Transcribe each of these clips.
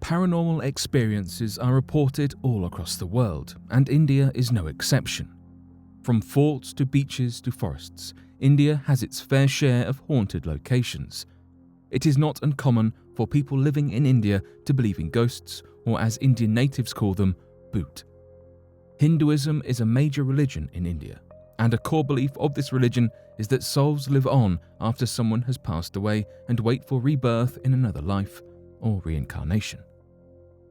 Paranormal experiences are reported all across the world, and India is no exception. From forts to beaches to forests, India has its fair share of haunted locations. It is not uncommon for people living in India to believe in ghosts, or as Indian natives call them, bhoot. Hinduism is a major religion in India, and a core belief of this religion is that souls live on after someone has passed away and wait for rebirth in another life, or reincarnation.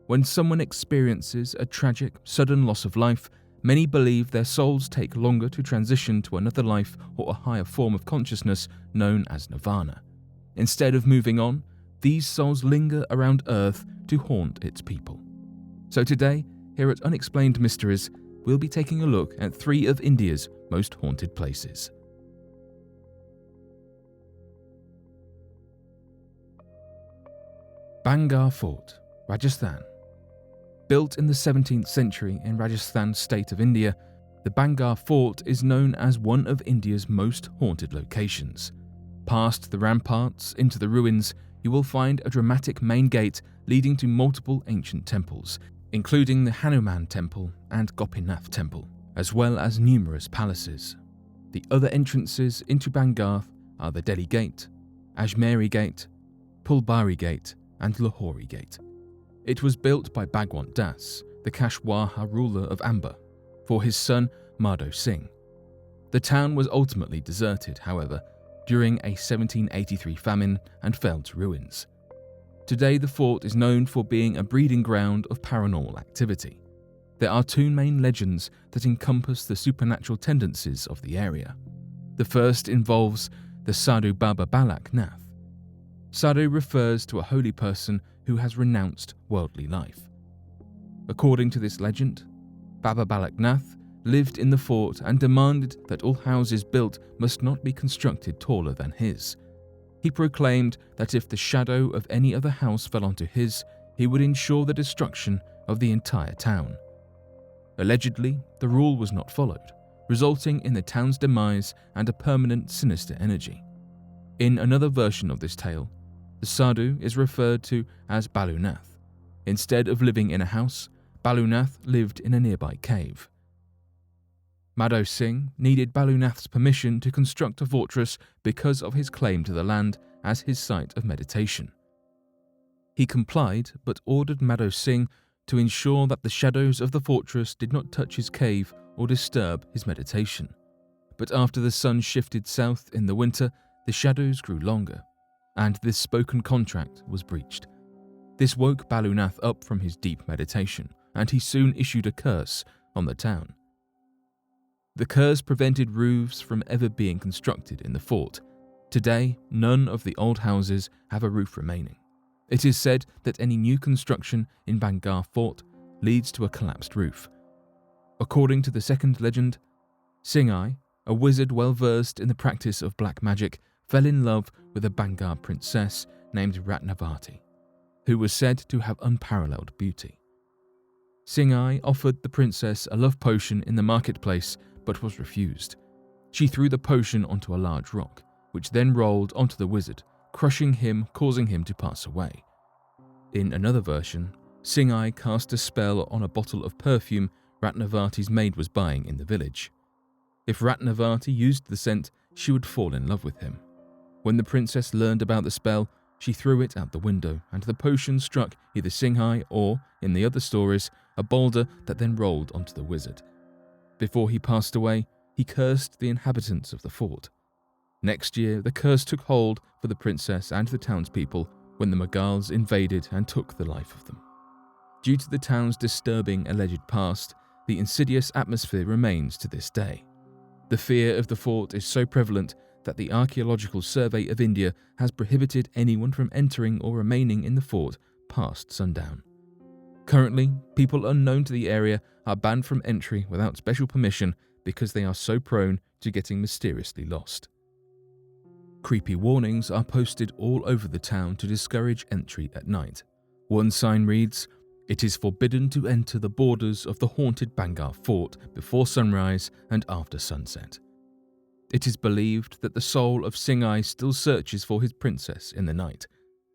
When someone experiences a tragic, sudden loss of life, many believe their souls take longer to transition to another life or a higher form of consciousness known as nirvana. Instead of moving on, these souls linger around Earth to haunt its people. So today, here at Unexplained Mysteries, we'll be taking a look at 3 of India's most haunted places. Bhangarh Fort, Rajasthan. Built in the 17th century in Rajasthan state of India, the Bhangarh Fort is known as one of India's most haunted locations. Past the ramparts into the ruins, you will find a dramatic main gate leading to multiple ancient temples, including the Hanuman Temple and Gopinath Temple, as well as numerous palaces. The other entrances into Bhangarh are the Delhi Gate, Ajmeri Gate, Pulbari Gate, and Lahori Gate. It was built by Bhagwant Das, the Kashwaha ruler of Amba, for his son Madho Singh. The town was ultimately deserted, however, during a 1783 famine and fell to ruins. Today the fort is known for being a breeding ground of paranormal activity. There are 2 main legends that encompass the supernatural tendencies of the area. The first involves the Sadhu Baba Balak Nath. Sadhu refers to a holy person who has renounced worldly life. According to this legend, Baba Balak Nath lived in the fort and demanded that all houses built must not be constructed taller than his. He proclaimed that if the shadow of any other house fell onto his, he would ensure the destruction of the entire town. Allegedly, the rule was not followed, resulting in the town's demise and a permanent sinister energy. In another version of this tale, the Sadhu is referred to as Balunath. Instead of living in a house, Balunath lived in a nearby cave. Madho Singh needed Balunath's permission to construct a fortress because of his claim to the land as his site of meditation. He complied but ordered Madho Singh to ensure that the shadows of the fortress did not touch his cave or disturb his meditation. But after the sun shifted south in the winter, the shadows grew longer, and this spoken contract was breached. This woke Balunath up from his deep meditation, and he soon issued a curse on the town. The curse prevented roofs from ever being constructed in the fort. Today, none of the old houses have a roof remaining. It is said that any new construction in Bhangarh Fort leads to a collapsed roof. According to the second legend, Singhai, a wizard well versed in the practice of black magic, fell in love with a Bhangarh princess named Ratnavati, who was said to have unparalleled beauty. Singhai offered the princess a love potion in the marketplace but was refused. She threw the potion onto a large rock, which then rolled onto the wizard, crushing him, causing him to pass away. In another version, Singhai cast a spell on a bottle of perfume Ratnavati's maid was buying in the village. If Ratnavati used the scent, she would fall in love with him. When the princess learned about the spell, she threw it out the window, and the potion struck either Singhai or, in the other stories, a boulder that then rolled onto the wizard. Before he passed away, he cursed the inhabitants of the fort. Next year, the curse took hold for the princess and the townspeople when the Mughals invaded and took the life of them. Due to the town's disturbing alleged past, the insidious atmosphere remains to this day. The fear of the fort is so prevalent that the Archaeological Survey of India has prohibited anyone from entering or remaining in the fort past sundown. Currently, people unknown to the area are banned from entry without special permission because they are so prone to getting mysteriously lost. Creepy warnings are posted all over the town to discourage entry at night. One sign reads, "It is forbidden to enter the borders of the haunted Bhangarh Fort before sunrise and after sunset." It is believed that the soul of Singhai still searches for his princess in the night.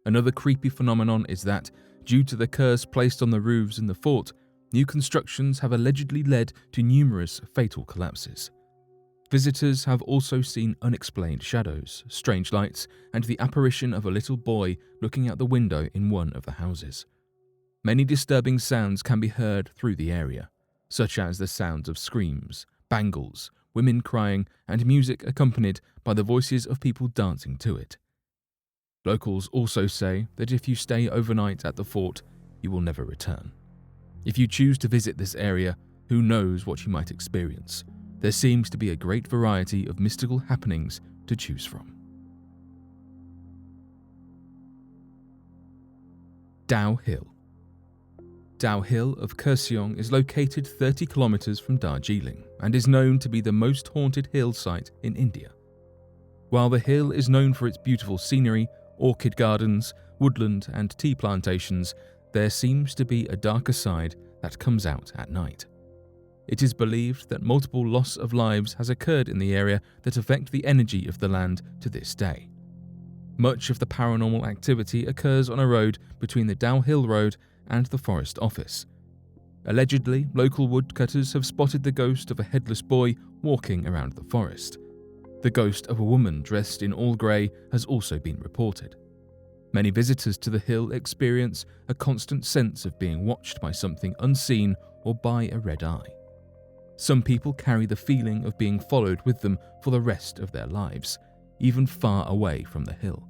Another creepy phenomenon is that, Due to the curse placed on the roofs in the fort, new constructions have allegedly led to numerous fatal collapses. Visitors have also seen unexplained shadows, strange lights, and the apparition of a little boy looking out the window in one of the houses. Many disturbing sounds can be heard through the area, such as the sounds of screams, bangles, women crying, and music accompanied by the voices of people dancing to it. Locals also say that if you stay overnight at the fort, you will never return. If you choose to visit this area, who knows what you might experience? There seems to be a great variety of mystical happenings to choose from. Dow Hill. Dow Hill of Kurseong is located 30 kilometers from Darjeeling and is known to be the most haunted hill site in India. While the hill is known for its beautiful scenery, orchid gardens, woodland, and tea plantations, there seems to be a darker side that comes out at night. It is believed that multiple loss of lives has occurred in the area that affect the energy of the land to this day. Much of the paranormal activity occurs on a road between the Dow Hill Road and the Forest Office. Allegedly, local woodcutters have spotted the ghost of a headless boy walking around the forest. The ghost of a woman dressed in all grey has also been reported. Many visitors to the hill experience a constant sense of being watched by something unseen or by a red eye. Some people carry the feeling of being followed with them for the rest of their lives, even far away from the hill.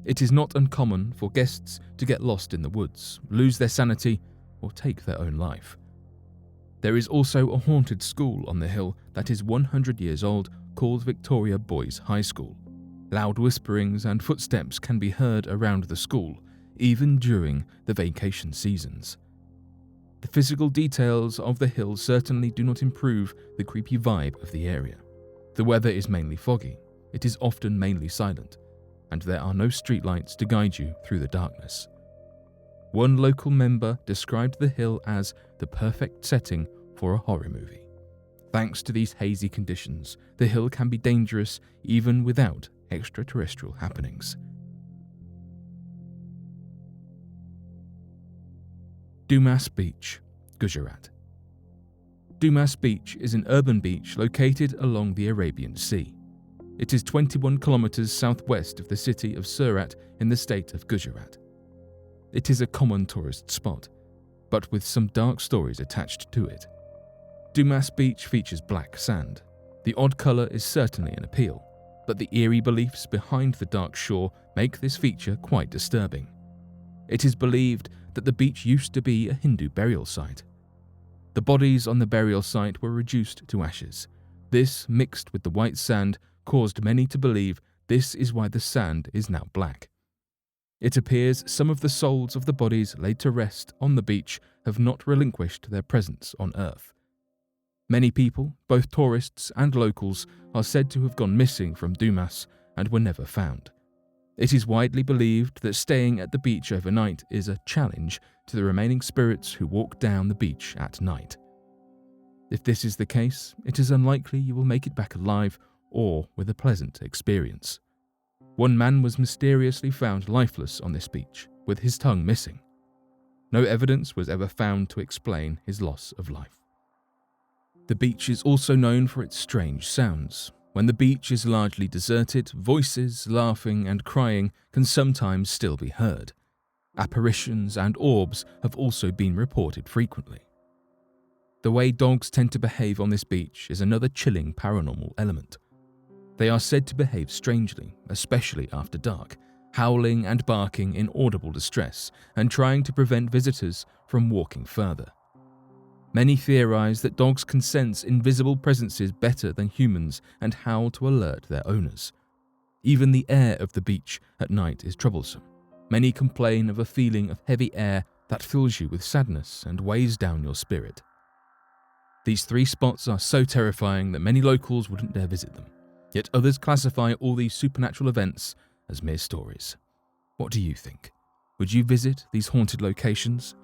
It is not uncommon for guests to get lost in the woods, lose their sanity, or take their own life. There is also a haunted school on the hill that is 100 years old called Victoria Boys High School. Loud whisperings and footsteps can be heard around the school, even during the vacation seasons. The physical details of the hill certainly do not improve the creepy vibe of the area. The weather is mainly foggy, it is often mainly silent, and there are no streetlights to guide you through the darkness. One local member described the hill as the perfect setting for a horror movie. Thanks to these hazy conditions, the hill can be dangerous even without extraterrestrial happenings. Dumas Beach, Gujarat. Dumas Beach is an urban beach located along the Arabian Sea. It is 21 kilometers southwest of the city of Surat in the state of Gujarat. It is a common tourist spot, but with some dark stories attached to it. Dumas Beach features black sand. The odd color is certainly an appeal, but the eerie beliefs behind the dark shore make this feature quite disturbing. It is believed that the beach used to be a Hindu burial site. The bodies on the burial site were reduced to ashes. This, mixed with the white sand, caused many to believe this is why the sand is now black. It appears some of the souls of the bodies laid to rest on the beach have not relinquished their presence on Earth. Many people, both tourists and locals, are said to have gone missing from Dumas and were never found. It is widely believed that staying at the beach overnight is a challenge to the remaining spirits who walk down the beach at night. If this is the case, it is unlikely you will make it back alive or with a pleasant experience. One man was mysteriously found lifeless on this beach, with his tongue missing. No evidence was ever found to explain his loss of life. The beach is also known for its strange sounds. When the beach is largely deserted, voices, laughing, and crying can sometimes still be heard. Apparitions and orbs have also been reported frequently. The way dogs tend to behave on this beach is another chilling paranormal element. They are said to behave strangely, especially after dark, howling and barking in audible distress and trying to prevent visitors from walking further. Many theorize that dogs can sense invisible presences better than humans and howl to alert their owners. Even the air of the beach at night is troublesome. Many complain of a feeling of heavy air that fills you with sadness and weighs down your spirit. These three spots are so terrifying that many locals wouldn't dare visit them, yet others classify all these supernatural events as mere stories. What do you think? Would you visit these haunted locations?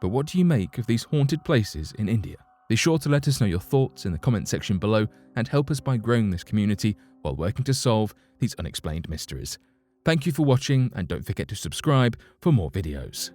But what do you make of these haunted places in India? Be sure to let us know your thoughts in the comment section below and help us by growing this community while working to solve these unexplained mysteries. Thank you for watching, and don't forget to subscribe for more videos.